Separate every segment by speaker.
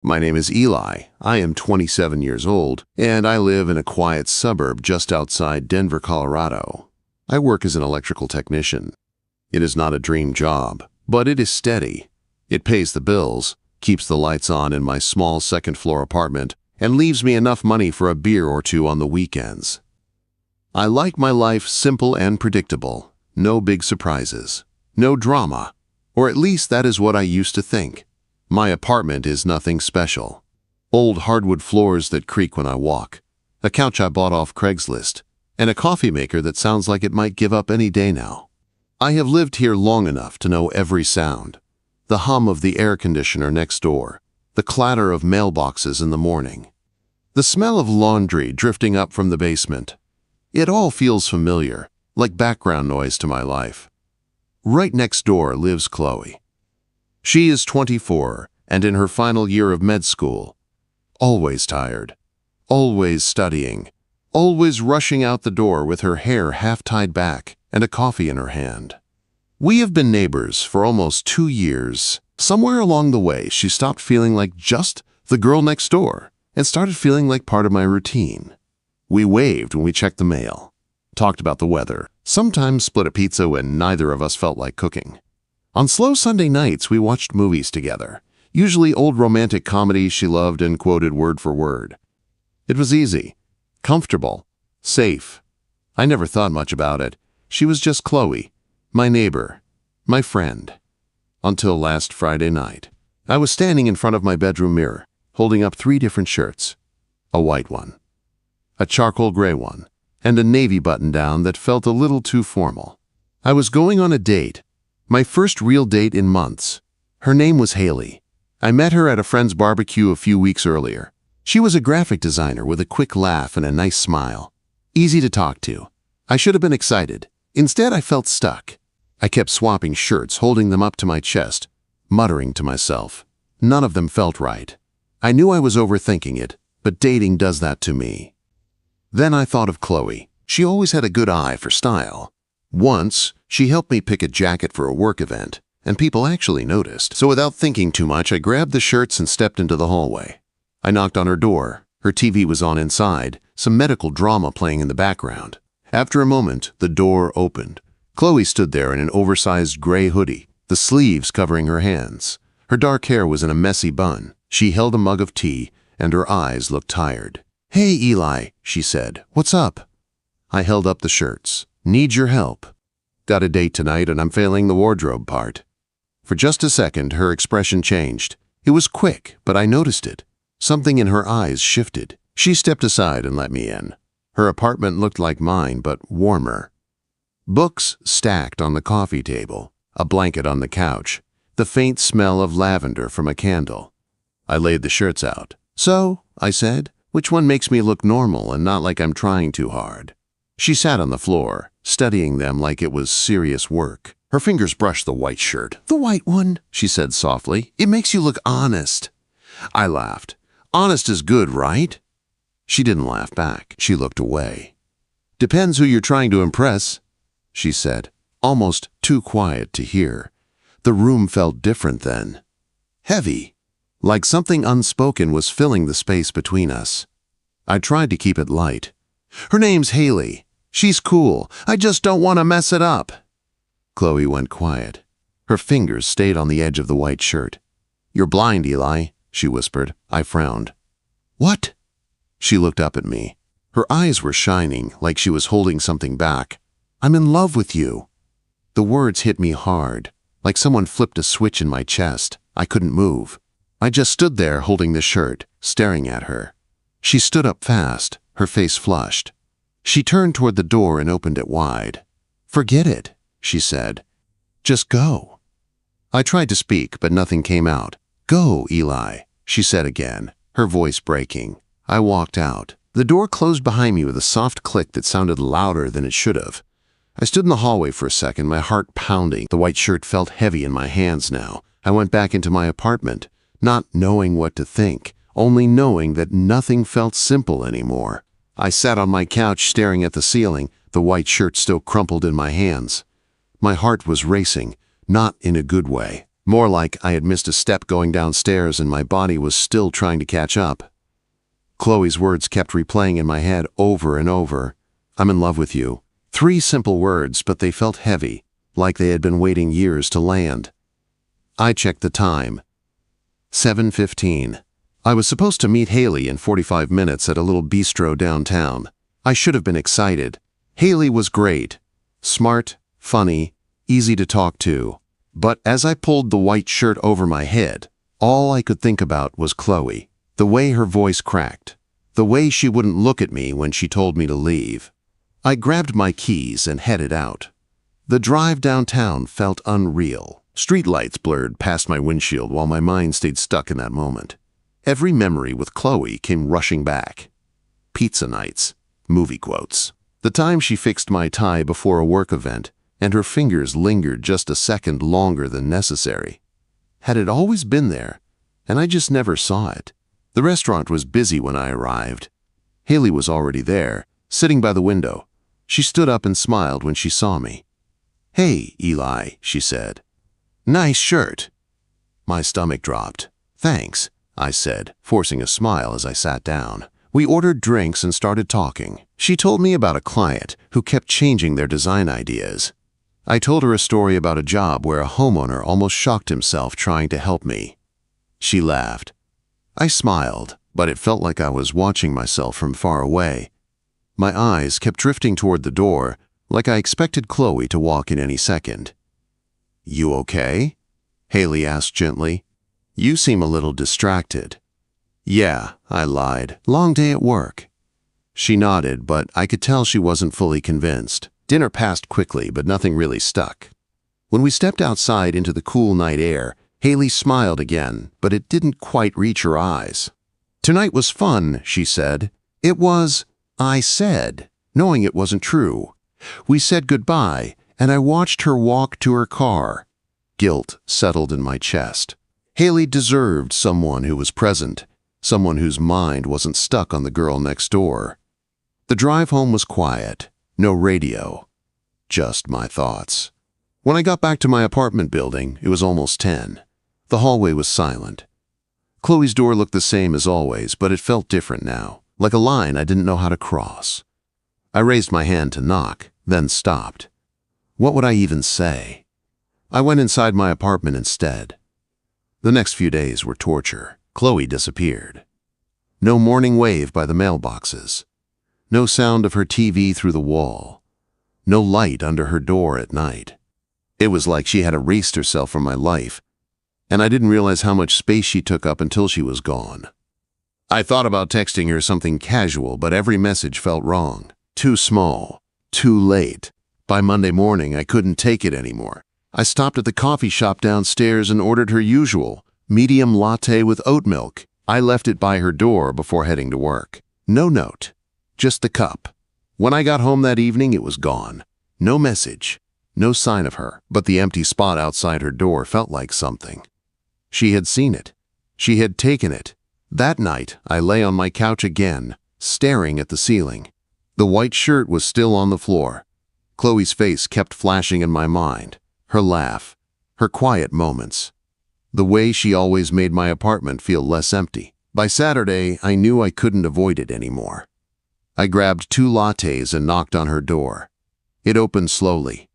Speaker 1: My name is Eli. I am 27 years old, and I live in a quiet suburb just outside Denver, Colorado. I work as an electrical technician. It is not a dream job, but it is steady. It pays the bills, keeps the lights on in my small second-floor apartment, and leaves me enough money for a beer or two on the weekends. I like my life simple and predictable. No big surprises. No drama. Or at least that is what I used to think. My apartment is nothing special. Old hardwood floors that creak when I walk, a couch I bought off Craigslist, and a coffee maker that sounds like it might give up any day now. I have lived here long enough to know every sound. The hum of the air conditioner next door, the clatter of mailboxes in the morning, the smell of laundry drifting up from the basement. It all feels familiar, like background noise to my life. Right next door lives Chloe. She is 24 and in her final year of med school. Always tired, always studying, always rushing out the door with her hair half tied back and a coffee in her hand. We have been neighbors for almost 2 years. Somewhere along the way, she stopped feeling like just the girl next door and started feeling like part of my routine. We waved when we checked the mail, talked about the weather, sometimes split a pizza when neither of us felt like cooking. On slow Sunday nights, we watched movies together, usually old romantic comedies she loved and quoted word for word. It was easy, comfortable, safe. I never thought much about it. She was just Chloe, my neighbor, my friend. Until last Friday night. I was standing in front of my bedroom mirror, holding up 3 different shirts. A white one, a charcoal gray one, and a navy button-down that felt a little too formal. I was going on a date. My first real date in months. Her name was Haley. I met her at a friend's barbecue a few weeks earlier. She was a graphic designer with a quick laugh and a nice smile. Easy to talk to. I should have been excited. Instead, I felt stuck. I kept swapping shirts, holding them up to my chest, muttering to myself. None of them felt right. I knew I was overthinking it, but dating does that to me. Then I thought of Chloe. She always had a good eye for style. Once, she helped me pick a jacket for a work event, and people actually noticed. So without thinking too much, I grabbed the shirts and stepped into the hallway. I knocked on her door. Her TV was on inside, some medical drama playing in the background. After a moment, the door opened. Chloe stood there in an oversized gray hoodie, the sleeves covering her hands. Her dark hair was in a messy bun. She held a mug of tea, and her eyes looked tired. "Hey, Eli," she said. "What's up?" I held up the shirts. "Need your help. Got a date tonight and I'm failing the wardrobe part." For just a second, her expression changed. It was quick, but I noticed it. Something in her eyes shifted. She stepped aside and let me in. Her apartment looked like mine, but warmer. Books stacked on the coffee table, a blanket on the couch, the faint smell of lavender from a candle. I laid the shirts out. "So," I said, "which one makes me look normal and not like I'm trying too hard?" She sat on the floor, studying them like it was serious work. Her fingers brushed the white shirt. "The white one," she said softly. "It makes you look honest." I laughed. "Honest is good, right?" She didn't laugh back. She looked away. "Depends who you're trying to impress," she said, almost too quiet to hear. The room felt different then. Heavy, like something unspoken was filling the space between us. I tried to keep it light. "Her name's Haley. She's cool. I just don't want to mess it up." Chloe went quiet. Her fingers stayed on the edge of the white shirt. "You're blind, Eli," she whispered. I frowned. "What?" She looked up at me. Her eyes were shining, like she was holding something back. "I'm in love with you." The words hit me hard, like someone flipped a switch in my chest. I couldn't move. I just stood there holding the shirt, staring at her. She stood up fast, her face flushed. She turned toward the door and opened it wide. "Forget it," she said. "Just go." I tried to speak, but nothing came out. "Go, Eli," she said again, her voice breaking. I walked out. The door closed behind me with a soft click that sounded louder than it should have. I stood in the hallway for a second, my heart pounding. The white shirt felt heavy in my hands now. I went back into my apartment, not knowing what to think, only knowing that nothing felt simple anymore. I sat on my couch staring at the ceiling, the white shirt still crumpled in my hands. My heart was racing, not in a good way. More like I had missed a step going downstairs and my body was still trying to catch up. Chloe's words kept replaying in my head over and over. I'm in love with you. 3 simple words, but they felt heavy, like they had been waiting years to land. I checked the time. 7:15. I was supposed to meet Haley in 45 minutes at a little bistro downtown. I should have been excited. Haley was great. Smart, funny, easy to talk to. But as I pulled the white shirt over my head, all I could think about was Chloe. The way her voice cracked. The way she wouldn't look at me when she told me to leave. I grabbed my keys and headed out. The drive downtown felt unreal. Streetlights blurred past my windshield while my mind stayed stuck in that moment. Every memory with Chloe came rushing back. Pizza nights, movie quotes. The time she fixed my tie before a work event, and her fingers lingered just a second longer than necessary. Had it always been there, and I just never saw it? The restaurant was busy when I arrived. Haley was already there, sitting by the window. She stood up and smiled when she saw me. "Hey, Eli," she said. "Nice shirt." My stomach dropped. "Thanks," I said, forcing a smile as I sat down. We ordered drinks and started talking. She told me about a client who kept changing their design ideas. I told her a story about a job where a homeowner almost shocked himself trying to help me. She laughed. I smiled, but it felt like I was watching myself from far away. My eyes kept drifting toward the door, like I expected Chloe to walk in any second. "You okay?" Haley asked gently. "You seem a little distracted." "Yeah," I lied. "Long day at work." She nodded, but I could tell she wasn't fully convinced. Dinner passed quickly, but nothing really stuck. When we stepped outside into the cool night air, Haley smiled again, but it didn't quite reach her eyes. "Tonight was fun," she said. "It was," I said, knowing it wasn't true. We said goodbye, and I watched her walk to her car. Guilt settled in my chest. Haley deserved someone who was present, someone whose mind wasn't stuck on the girl next door. The drive home was quiet. No radio, just my thoughts. When I got back to my apartment building, it was almost 10. The hallway was silent. Chloe's door looked the same as always, but it felt different now, like a line I didn't know how to cross. I raised my hand to knock, then stopped. What would I even say? I went inside my apartment instead. The next few days were torture. Chloe disappeared. No morning wave by the mailboxes. No sound of her TV through the wall. No light under her door at night. It was like she had erased herself from my life, and I didn't realize how much space she took up until she was gone. I thought about texting her something casual, but every message felt wrong. Too small. Too late. By Monday morning, I couldn't take it anymore. I stopped at the coffee shop downstairs and ordered her usual, medium latte with oat milk. I left it by her door before heading to work. No note. Just the cup. When I got home that evening, it was gone. No message. No sign of her, but the empty spot outside her door felt like something. She had seen it. She had taken it. That night, I lay on my couch again, staring at the ceiling. The white shirt was still on the floor. Chloe's face kept flashing in my mind. Her laugh. Her quiet moments. The way she always made my apartment feel less empty. By Saturday, I knew I couldn't avoid it anymore. I grabbed 2 lattes and knocked on her door. It opened slowly.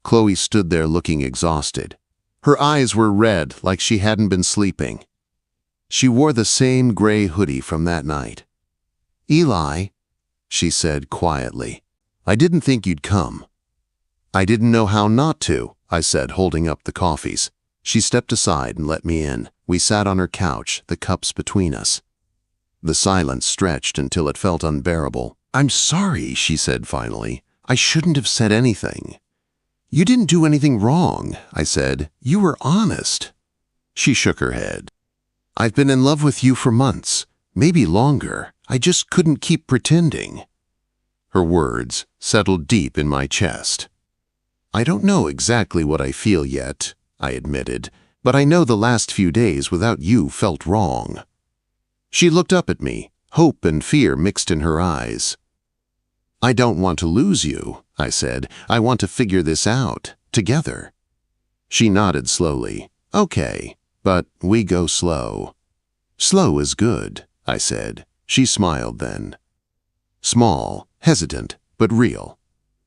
Speaker 1: Chloe stood there looking exhausted. Her eyes were red like she hadn't been sleeping. She wore the same gray hoodie from that night. "Eli," she said quietly, "I didn't think you'd come." "I didn't know how not to," I said, holding up the coffees. She stepped aside and let me in. We sat on her couch, the cups between us. The silence stretched until it felt unbearable. "I'm sorry," she said finally. "I shouldn't have said anything." "You didn't do anything wrong," I said. "You were honest." She shook her head. "I've been in love with you for months, maybe longer. I just couldn't keep pretending." Her words settled deep in my chest. "I don't know exactly what I feel yet," I admitted, "but I know the last few days without you felt wrong." She looked up at me, hope and fear mixed in her eyes. "I don't want to lose you," I said. "I want to figure this out, together." She nodded slowly. Okay, but we go slow. Slow is good, I said. She smiled then. Small, hesitant, but real.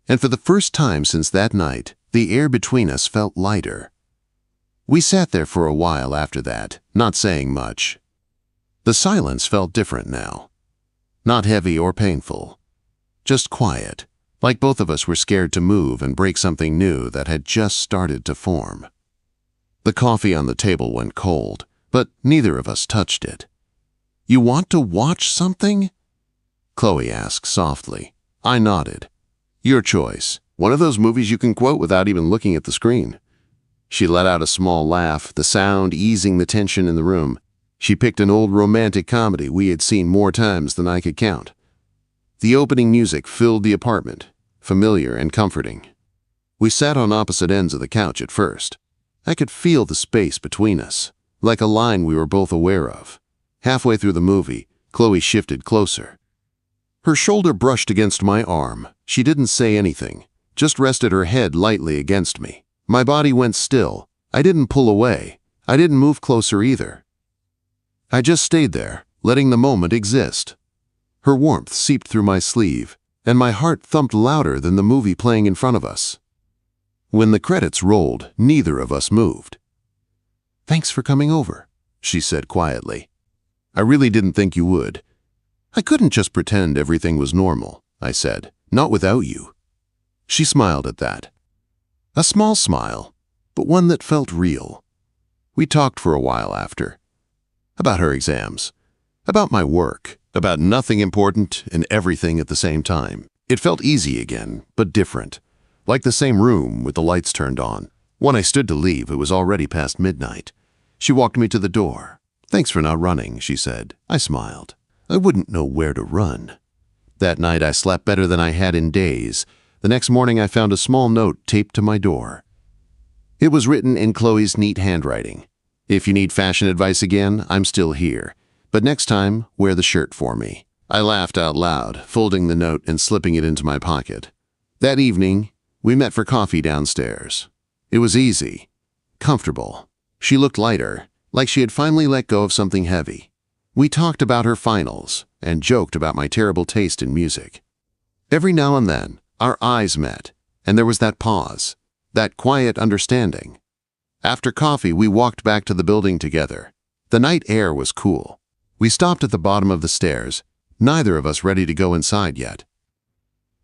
Speaker 1: And for the first time since that night, the air between us felt lighter. We sat there for a while after that, not saying much. The silence felt different now. Not heavy or painful. Just quiet, like both of us were scared to move and break something new that had just started to form. The coffee on the table went cold, but neither of us touched it. You want to watch something? Chloe asked softly. I nodded. Your choice. One of those movies you can quote without even looking at the screen. She let out a small laugh, the sound easing the tension in the room. She picked an old romantic comedy we had seen more times than I could count. The opening music filled the apartment, familiar and comforting. We sat on opposite ends of the couch at first. I could feel the space between us, like a line we were both aware of. Halfway through the movie, Chloe shifted closer. Her shoulder brushed against my arm. She didn't say anything, just rested her head lightly against me. My body went still. I didn't pull away. I didn't move closer either. I just stayed there, letting the moment exist. Her warmth seeped through my sleeve, and my heart thumped louder than the movie playing in front of us. When the credits rolled, neither of us moved. Thanks for coming over, she said quietly. I really didn't think you would. I couldn't just pretend everything was normal, I said, not without you. She smiled at that. A small smile, but one that felt real. We talked for a while after. About her exams, about my work, about nothing important and everything at the same time. It felt easy again, but different. Like the same room with the lights turned on. When I stood to leave, it was already past midnight. She walked me to the door. Thanks for not running, she said. I smiled. I wouldn't know where to run. That night I slept better than I had in days. The next morning I found a small note taped to my door. It was written in Chloe's neat handwriting. If you need fashion advice again, I'm still here. But next time, wear the shirt for me. I laughed out loud, folding the note and slipping it into my pocket. That evening, we met for coffee downstairs. It was easy, comfortable. She looked lighter, like she had finally let go of something heavy. We talked about her finals and joked about my terrible taste in music. Every now and then, our eyes met, and there was that pause, that quiet understanding. After coffee, we walked back to the building together. The night air was cool. We stopped at the bottom of the stairs, neither of us ready to go inside yet.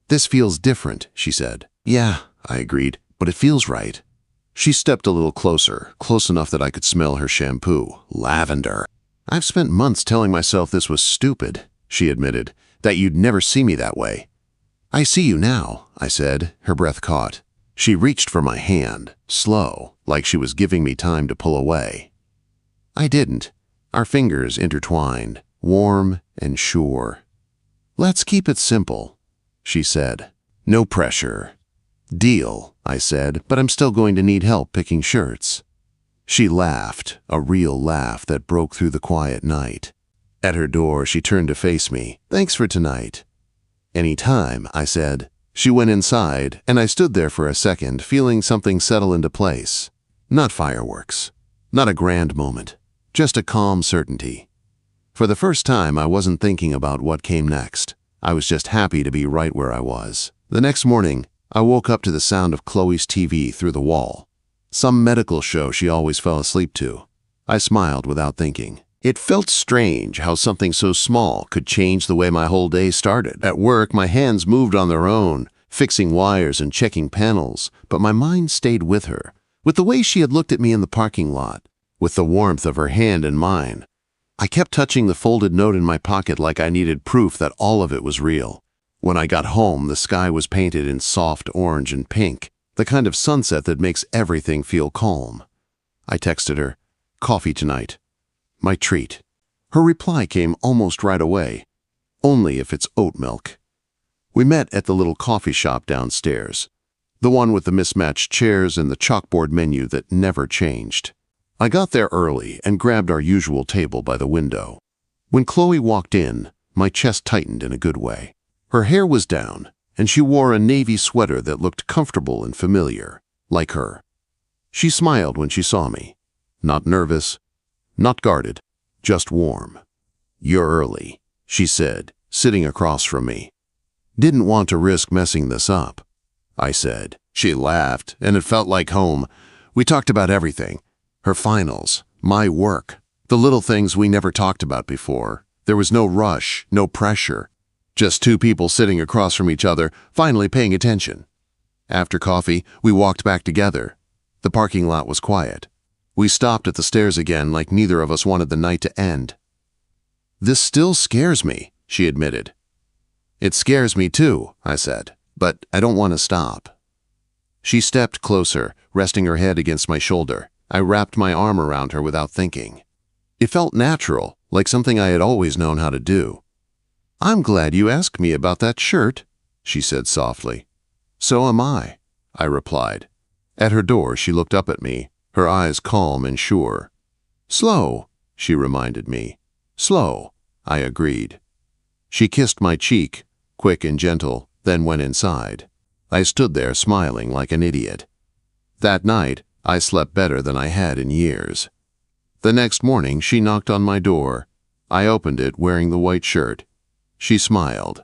Speaker 1: This feels different, she said. Yeah, I agreed, but it feels right. She stepped a little closer, close enough that I could smell her shampoo, lavender. I've spent months telling myself this was stupid, she admitted, that you'd never see me that way. I see you now, I said, her breath caught. She reached for my hand, slow, like she was giving me time to pull away. I didn't. Our fingers intertwined, warm and sure. Let's keep it simple, she said. No pressure. Deal, I said, but I'm still going to need help picking shirts. She laughed, a real laugh that broke through the quiet night. At her door, she turned to face me. Thanks for tonight. Any time, I said. She went inside, and I stood there for a second, feeling something settle into place. Not fireworks. Not a grand moment. Just a calm certainty. For the first time, I wasn't thinking about what came next. I was just happy to be right where I was. The next morning, I woke up to the sound of Chloe's TV through the wall. Some medical show she always fell asleep to. I smiled without thinking. It felt strange how something so small could change the way my whole day started. At work, my hands moved on their own, fixing wires and checking panels, but my mind stayed with her, with the way she had looked at me in the parking lot, with the warmth of her hand in mine. I kept touching the folded note in my pocket like I needed proof that all of it was real. When I got home, the sky was painted in soft orange and pink, the kind of sunset that makes everything feel calm. I texted her, "Coffee tonight. My treat." Her reply came almost right away. "Only if it's oat milk." We met at the little coffee shop downstairs, the one with the mismatched chairs and the chalkboard menu that never changed. I got there early and grabbed our usual table by the window. When Chloe walked in, my chest tightened in a good way. Her hair was down, and she wore a navy sweater that looked comfortable and familiar, like her. She smiled when she saw me. Not nervous, not guarded, just warm. "You're early," she said, sitting across from me. "Didn't want to risk messing this up," I said. She laughed, and it felt like home. We talked about everything. Her finals, my work, the little things we never talked about before. There was no rush, no pressure. Just two people sitting across from each other, finally paying attention. After coffee, we walked back together. The parking lot was quiet. We stopped at the stairs again like neither of us wanted the night to end. "This still scares me," she admitted. "It scares me too," I said, "but I don't want to stop." She stepped closer, resting her head against my shoulder. I wrapped my arm around her without thinking. It felt natural, like something I had always known how to do. "I'm glad you asked me about that shirt," she said softly. "So am I," I replied. At her door, she looked up at me, her eyes calm and sure. "Slow," she reminded me. "Slow," I agreed. She kissed my cheek, quick and gentle, then went inside. I stood there smiling like an idiot. That night, I slept better than I had in years. The next morning, she knocked on my door. I opened it wearing the white shirt. She smiled.